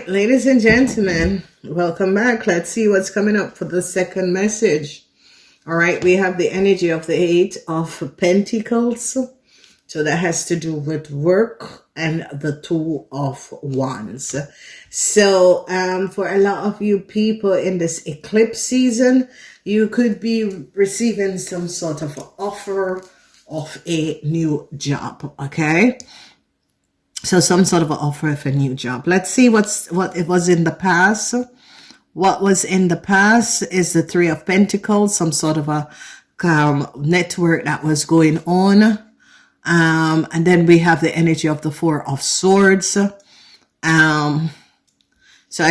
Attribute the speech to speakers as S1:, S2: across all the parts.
S1: right, ladies and gentlemen, welcome back. Let's see what's coming up for the second message. All right, we have the energy of the Eight of Pentacles. So that has to do with work, and the Two of Wands. So for a lot of you people in this eclipse season, you could be receiving some sort of offer of a new job, okay? So some sort of an offer of a new job. Let's see what it was in the past. What was in the past is the Three of Pentacles, some sort of a network that was going on. And then we have the energy of the Four of Swords. So I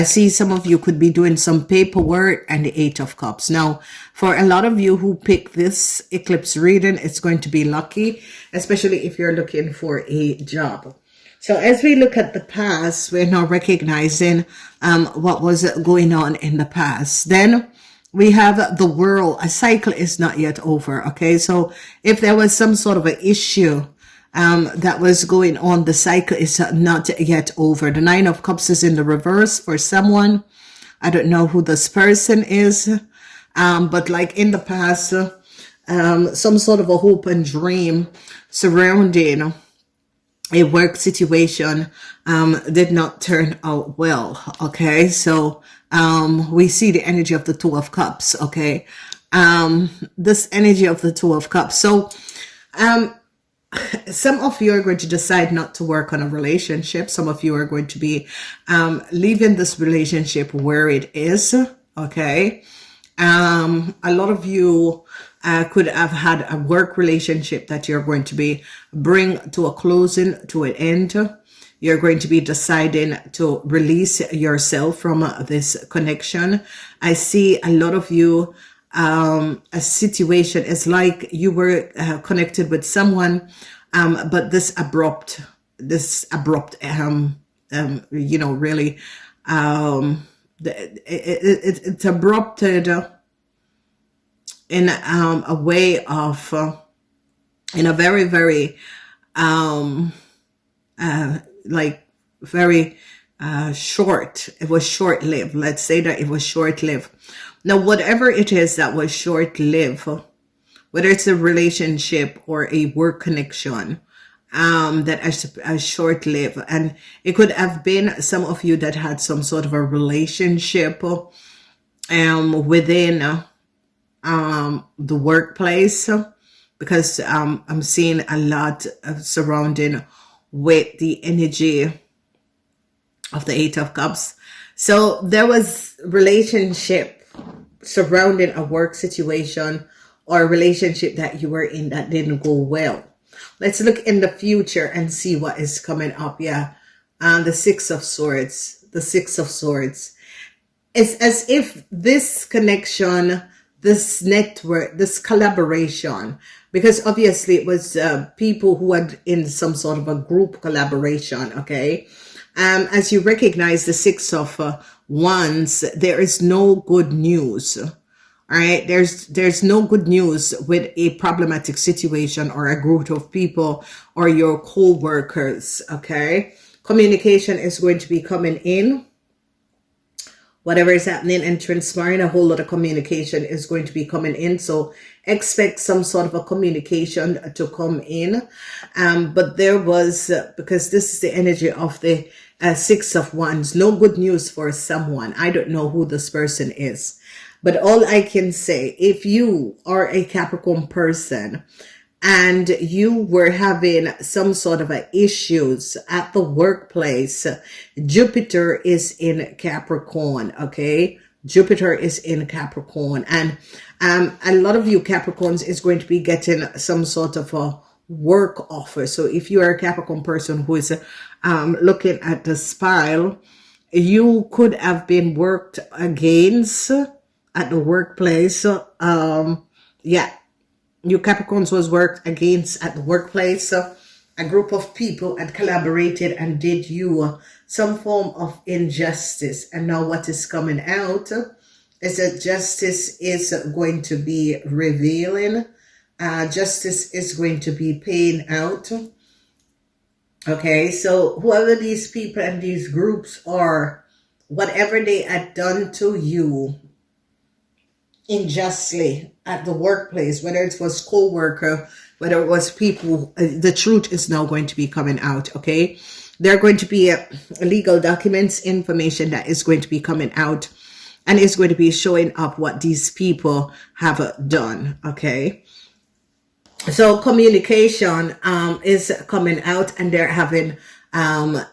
S1: see some of you could be doing some paperwork, and the Eight of Cups. Now, for a lot of you who pick this eclipse reading, it's going to be lucky, especially if you're looking for a job. So as we look at the past, we're now recognizing what was going on in the past. Then we have the world. A cycle is not yet over, okay? So if there was some sort of an issue that was going on, the cycle is not yet over. The Nine of Cups is in the reverse for someone. I don't know who this person is, but like in the past, some sort of a hope and dream surrounding a work situation did not turn out well, okay? So we see the energy of the Two of Cups, okay? This energy of the Two of Cups. So some of you are going to decide not to work on a relationship. Some of you are going to be leaving this relationship where it is, okay? A lot of you could have had a work relationship that you're going to be bring to a closing, to an end. You're going to be deciding to release yourself from this connection. I see a lot of you, a situation is like you were connected with someone, but this abrupt, you know, really, it's abrupted in a way of, in a very, very, like very short. It was short-lived. Let's say that it was short-lived. Now, whatever it is that was short-lived, whether it's a relationship or a work connection, that is short-lived, and it could have been some of you that had some sort of a relationship within the workplace, because I'm seeing a lot of surrounding with the energy of the Eight of Cups. So there was relationship surrounding a work situation or a relationship that you were in that didn't go well. Let's look in the future and see what is coming up. Yeah, the Six of Swords. The Six of Swords. It's as if this connection, this network, this collaboration, because obviously it was people who had in some sort of a group collaboration, okay? As you recognize the Six of Wands, there is no good news, all right? There's no good news with a problematic situation or a group of people or your co-workers, okay? Communication is going to be coming in. Whatever is happening and transpiring, a whole lot of communication is going to be coming in. So expect some sort of a communication to come in. But there was, because this is the energy of the Six of Wands, no good news for someone. I don't know who this person is. But all I can say, if you are a Capricorn person, and you were having some sort of issues at the workplace, Jupiter is in Capricorn, okay? Jupiter is in Capricorn. And a lot of you Capricorns is going to be getting some sort of a work offer. So if you are a Capricorn person who is looking at the spile, you could have been worked against at the workplace. Yeah. You Capricorns was worked against at the workplace. A group of people had collaborated and did you some form of injustice. And now what is coming out is that justice is going to be revealing. Justice is going to be paying out. Okay, so whoever these people and these groups are, whatever they had done to you unjustly at the workplace, whether it was co-worker, whether it was people, the truth is now going to be coming out, okay? There are going to be legal documents, information that is going to be coming out, and it's going to be showing up what these people have done, okay? So communication is coming out, and they're having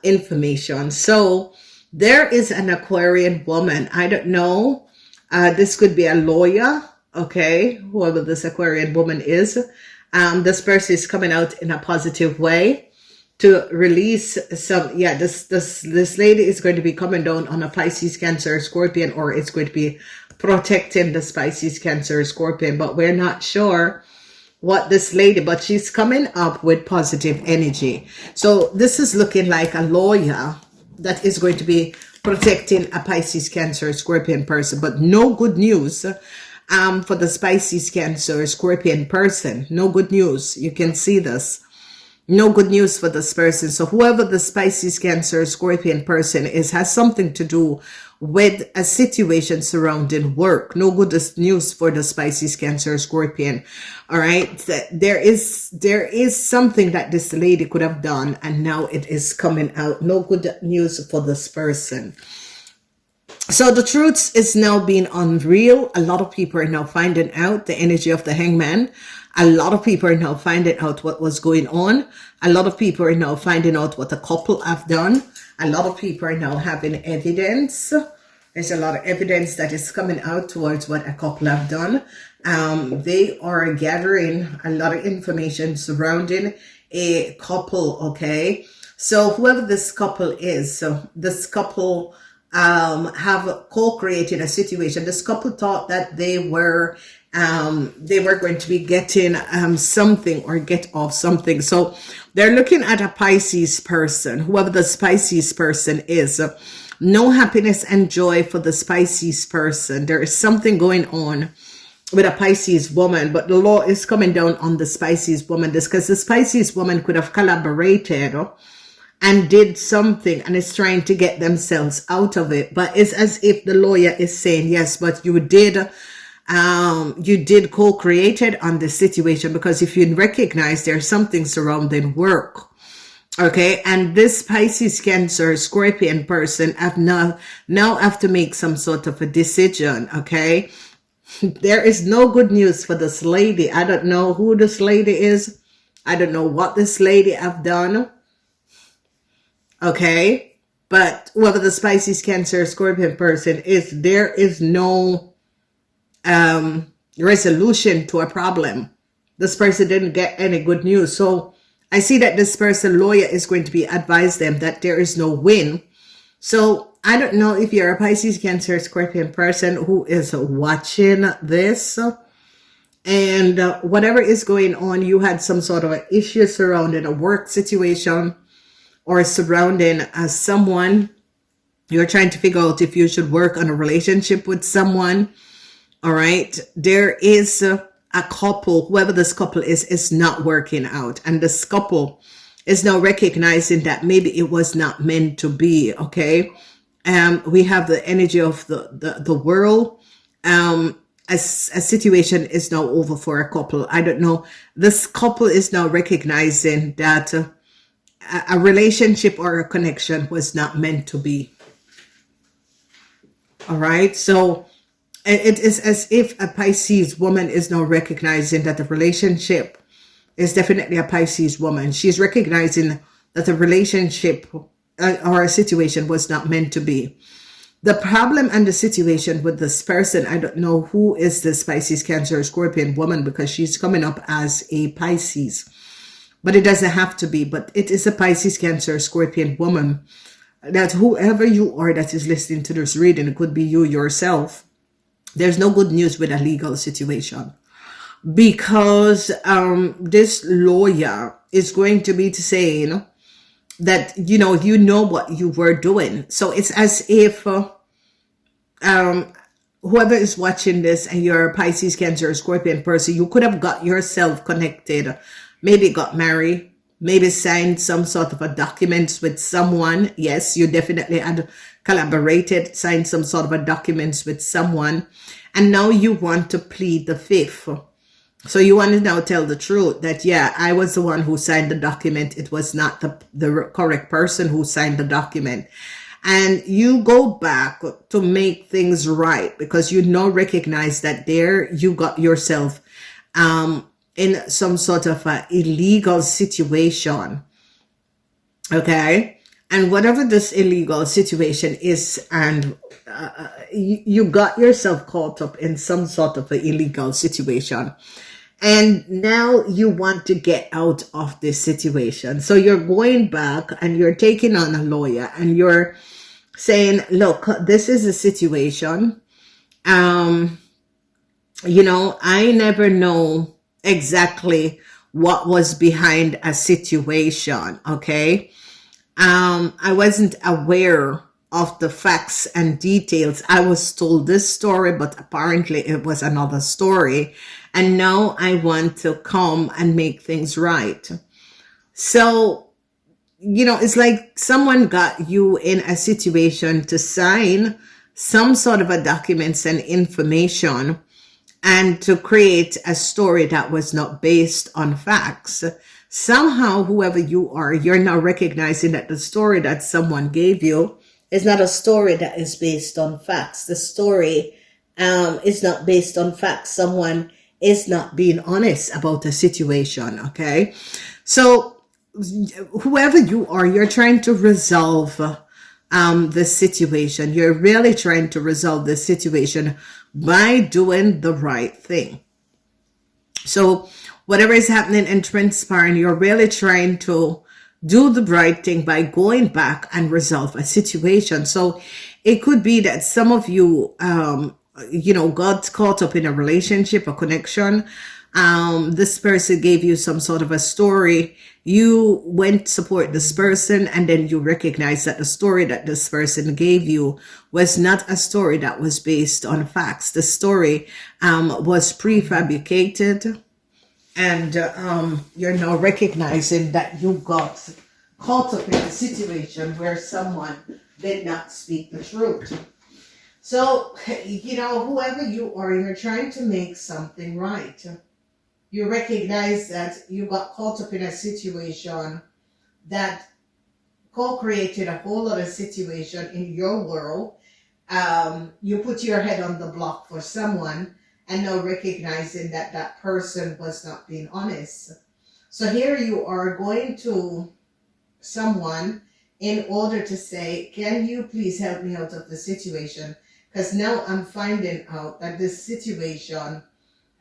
S1: information. So there is an Aquarian woman. I don't know. This could be a lawyer, okay? Whoever this Aquarian woman is. This person is coming out in a positive way to release some, yeah, this lady is going to be coming down on a Pisces, Cancer, Scorpion, or it's going to be protecting the Pisces, Cancer, Scorpion, but we're not sure what this lady, but she's coming up with positive energy. So this is looking like a lawyer that is going to be protecting a Pisces, Cancer, Scorpion person, but no good news for the Pisces, Cancer, Scorpion person. No good news. You can see this. No good news for this person. So whoever the Pisces, Cancer, Scorpion person is has something to do with a situation surrounding work. No good news for the Pisces, Cancer, Scorpion. All right. There is something that this lady could have done, and now it is coming out. No good news for this person. So the truth is now being unreal. A lot of people are now finding out the energy of the Hangman. A lot of people are now finding out what was going on. A lot of people are now finding out what a couple have done. A lot of people are now having evidence. There's a lot of evidence that is coming out towards what a couple have done. They are gathering a lot of information surrounding a couple, okay? So whoever this couple is, so this couple have co-created a situation. This couple thought that they were going to be getting something or get off something. So they're looking at a Pisces person, whoever the Pisces person is. No happiness and joy for the Pisces person. There is something going on with a Pisces woman, but the law is coming down on the Pisces woman. This because the Pisces woman could have collaborated and did something and is trying to get themselves out of it. But it's as if the lawyer is saying, yes, but you did co-created on the situation, because if you recognize there's something surrounding work, okay, and this Pisces, Cancer, Scorpion person have now have to make some sort of a decision, okay? There is no good news for this lady. I don't know who this lady is. I don't know what this lady have done, okay? But whoever the Pisces, Cancer, Scorpion person is, there is no resolution to a problem. This person didn't get any good news. So I see that this person, lawyer, is going to be advise them that there is no win. So I don't know if you're a Pisces, Cancer, Scorpion person who is watching this, and whatever is going on, you had some sort of an issue surrounding a work situation or surrounding someone. You're trying to figure out if you should work on a relationship with someone. All right. There is a couple, whoever this couple is not working out. And this couple is now recognizing that maybe it was not meant to be. Okay. We have the energy of the world. A situation is now over for a couple. I don't know. This couple is now recognizing that a relationship or a connection was not meant to be. All right. So it is as if a Pisces woman is now recognizing that the relationship is definitely a Pisces woman. She's recognizing that the relationship or a situation was not meant to be. The problem and the situation with this person, I don't know who is this Pisces, Cancer, Scorpion woman, because she's coming up as a Pisces. But it doesn't have to be. But it is a Pisces, Cancer, Scorpion woman. That whoever you are that is listening to this reading, it could be you yourself. There's no good news with a legal situation, because this lawyer is going to be saying that, you know what you were doing. So it's as if whoever is watching this and you're a Pisces, Cancer, Scorpion person, you could have got yourself connected, maybe got married, maybe signed some sort of a document with someone. Yes, you definitely had collaborated, signed some sort of a documents with someone, and now you want to plead the fifth. So you want to now tell the truth that, yeah, I was the one who signed the document. It was not the correct person who signed the document. And you go back to make things right because you now recognize that there you got yourself in some sort of a illegal situation. Okay. And whatever this illegal situation is, and you got yourself caught up in some sort of an illegal situation. And now you want to get out of this situation. So you're going back and you're taking on a lawyer and you're saying, look, this is a situation. You know, I never know exactly what was behind a situation. Okay. I wasn't aware of the facts and details. I was told this story, but apparently it was another story. And now I want to come and make things right. So, you know, it's like someone got you in a situation to sign some sort of a documents and information and to create a story that was not based on facts. Somehow, whoever you are, you're now recognizing that the story that someone gave you is not a story that is based on facts. The story is not based on facts. Someone is not being honest about a situation, okay? So whoever you are, you're trying to resolve the situation. You're really trying to resolve the situation by doing the right thing. So whatever is happening and transpiring, you're really trying to do the right thing by going back and resolve a situation. So it could be that some of you, you know, got caught up in a relationship, a connection. This person gave you some sort of a story. You went to support this person, and then you recognize that the story that this person gave you was not a story that was based on facts. The story was prefabricated, and you're now recognizing that you got caught up in a situation where someone did not speak the truth. So, you know, whoever you are, you're trying to make something right. You recognize that you got caught up in a situation that co-created a whole other situation in your world. You put your head on the block for someone, and now recognizing that that person was not being honest. So here you are going to someone in order to say, can you please help me out of the situation? Because now I'm finding out that this situation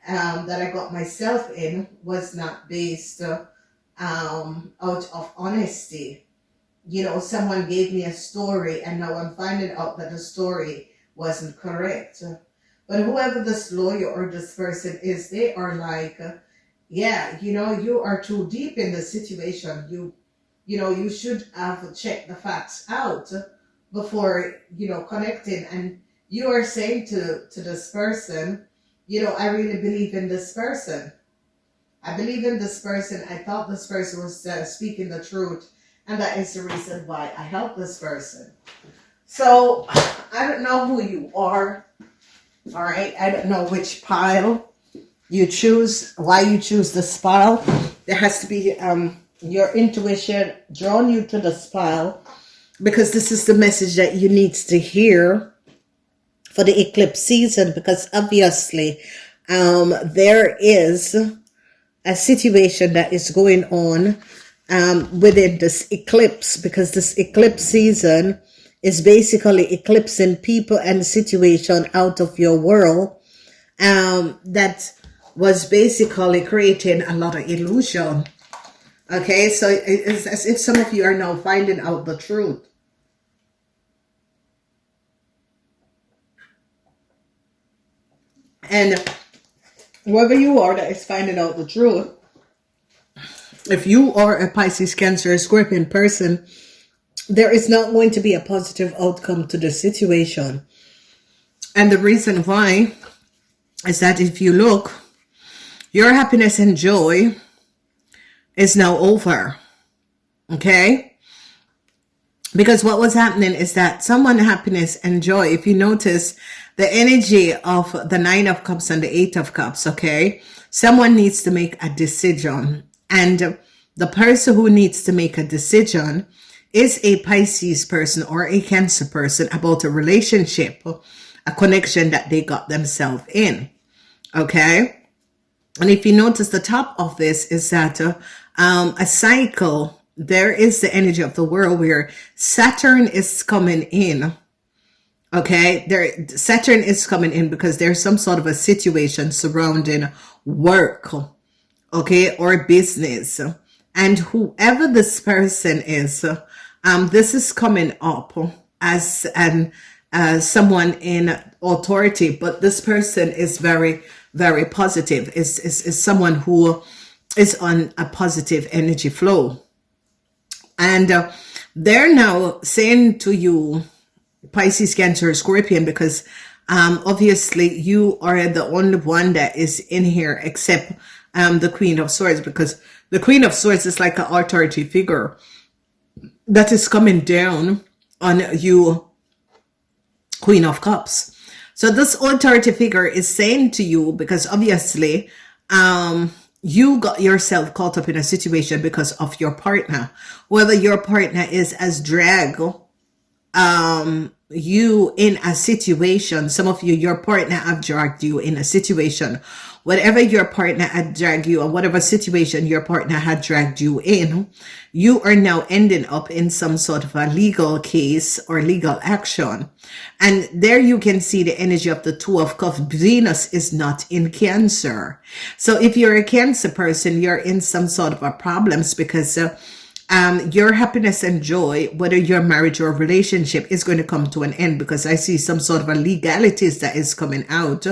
S1: that I got myself in was not based out of honesty. You know, someone gave me a story, and now I'm finding out that the story wasn't correct. But whoever this lawyer or this person is, they are like, yeah, you know, you are too deep in the situation. You know, you should have checked the facts out before, you know, connecting. And you are saying to this person, you know, I really believe in this person. I believe in this person. I thought this person was speaking the truth. And that is the reason why I helped this person. So I don't know who you are. All right. I don't know which pile you choose, why you choose this pile. There has to be your intuition drawn you to this pile, because this is the message that you need to hear for the eclipse season, because obviously there is a situation that is going on within this eclipse, because this eclipse season is basically eclipsing people and situation out of your world that was basically creating a lot of illusion. Okay, so it's as if some of you are now finding out the truth. And whoever you are that is finding out the truth, if you are a Pisces, Cancer, Scorpion person, there is not going to be a positive outcome to the situation. And the reason why is that if you look, your happiness and joy is now over. Okay. Because what was happening is that someone happiness and joy, if you notice the energy of the 9 of Cups and the 8 of Cups, okay, someone needs to make a decision. And the person who needs to make a decision is a Pisces person or a Cancer person about a relationship, a connection that they got themselves in. Okay. And if you notice, the top of this is that a cycle, there is the energy of the world where Saturn is coming in. Okay, Saturn is coming in because there's some sort of a situation surrounding work, okay, or business. And whoever this person is, this is coming up as someone in authority, but this person is very, very positive. Is someone who is on a positive energy flow. And they're now saying to you, Pisces, Cancer, Scorpion, because obviously you are the only one that is in here except the Queen of Swords, because the Queen of Swords is like an authority figure that is coming down on you, Queen of Cups. So this authority figure is saying to you, because obviously you got yourself caught up in a situation because of your partner, whether your partner is as drag you in a situation. Some of you, your partner have dragged you in a situation. Whatever your partner had dragged you, or whatever situation your partner had dragged you in, you are now ending up in some sort of a legal case or legal action. And there you can see the energy of the 2 of Cups. Venus is not in Cancer. So if you're a Cancer person, you're in some sort of a problems because your happiness and joy, whether your marriage or relationship, is going to come to an end, because I see some sort of a legalities that is coming out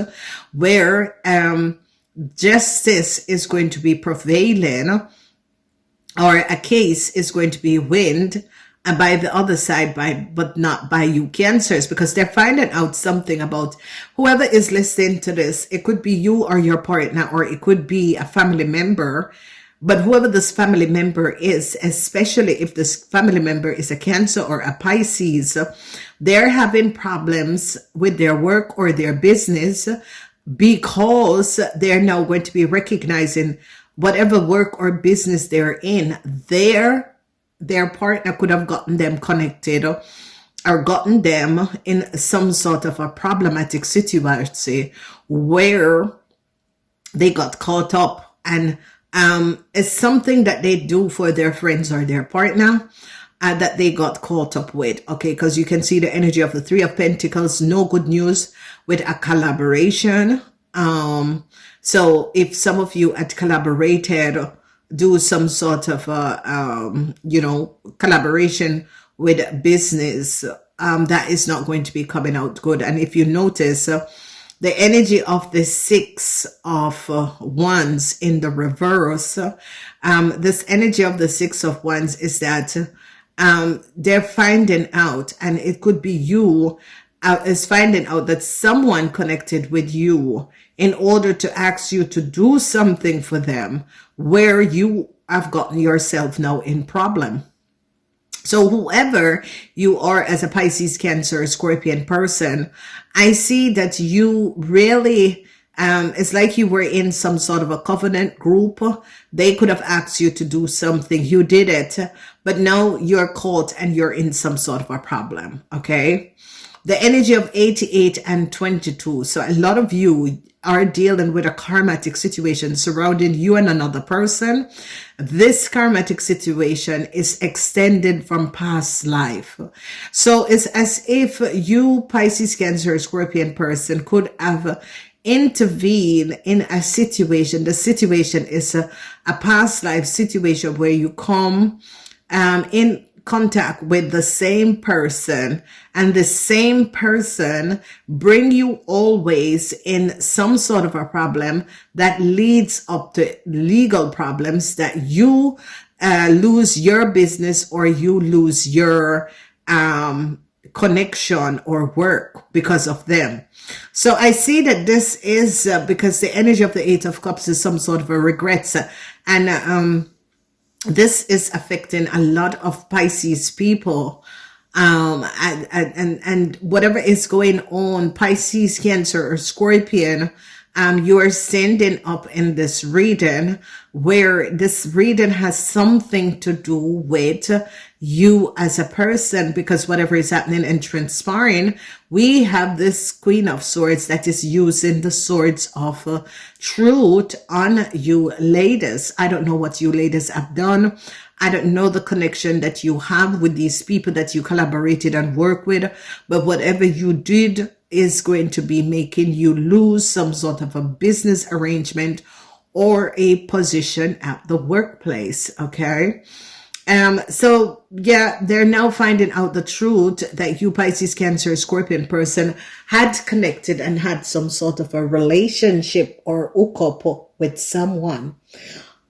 S1: where justice is going to be prevailing, or a case is going to be won by the other side, but not by you Cancers, because they're finding out something about whoever is listening to this. It could be you or your partner, or it could be a family member. But whoever this family member is, especially if this family member is a Cancer or a Pisces, they're having problems with their work or their business, because they're now going to be recognizing whatever work or business they're in, their partner could have gotten them connected or gotten them in some sort of a problematic situation where they got caught up. And it's something that they do for their friends or their partner that they got caught up with. Okay, because you can see the energy of the 3 of Pentacles. No good news with a collaboration. So if some of you had collaborated, do some sort of collaboration with business, that is not going to be coming out good. And if you notice, the energy of the 6 of Wands in the reverse, this energy of the 6 of Wands is that they're finding out, and it could be you, is finding out that someone connected with you in order to ask you to do something for them, where you have gotten yourself now in problem. So whoever you are as a Pisces, Cancer, Scorpion person, I see that you really, it's like you were in some sort of a covenant group. They could have asked you to do something. You did it, but now you're caught and you're in some sort of a problem. Okay. The energy of 88 and 22. So a lot of you are dealing with a karmatic situation surrounding you and another person. This karmatic situation is extended from past life. So it's as if you, Pisces, Cancer, Scorpion person, could have intervened in a situation. The situation is a past life situation where you come in contact with the same person, and the same person bring you always in some sort of a problem that leads up to legal problems, that you lose your business or you lose your connection or work because of them. So I see that this is because the energy of the 8 of Cups is some sort of a regrets, and this is affecting a lot of Pisces people. And whatever is going on, Pisces, Cancer, or Scorpion, you are standing up in this reading, where this reading has something to do with you as a person, because whatever is happening and transpiring, we have this Queen of Swords that is using the swords of truth on you ladies. I don't know what you ladies have done. I don't know the connection that you have with these people that you collaborated and work with, but whatever you did is going to be making you lose some sort of a business arrangement or a position at the workplace. Okay. So yeah, they're now finding out the truth that you Pisces, Cancer, Scorpion person had connected and had some sort of a relationship or hookup with someone.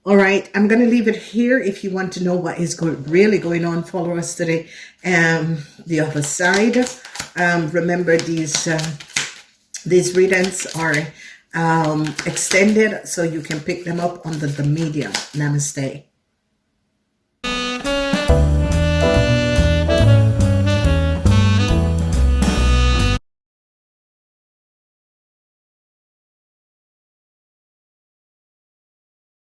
S1: All right, I'm going to leave it here. If you want to know what is really going on, follow us today. The other side. Remember, these readings are extended, so you can pick them up under the media. Namaste.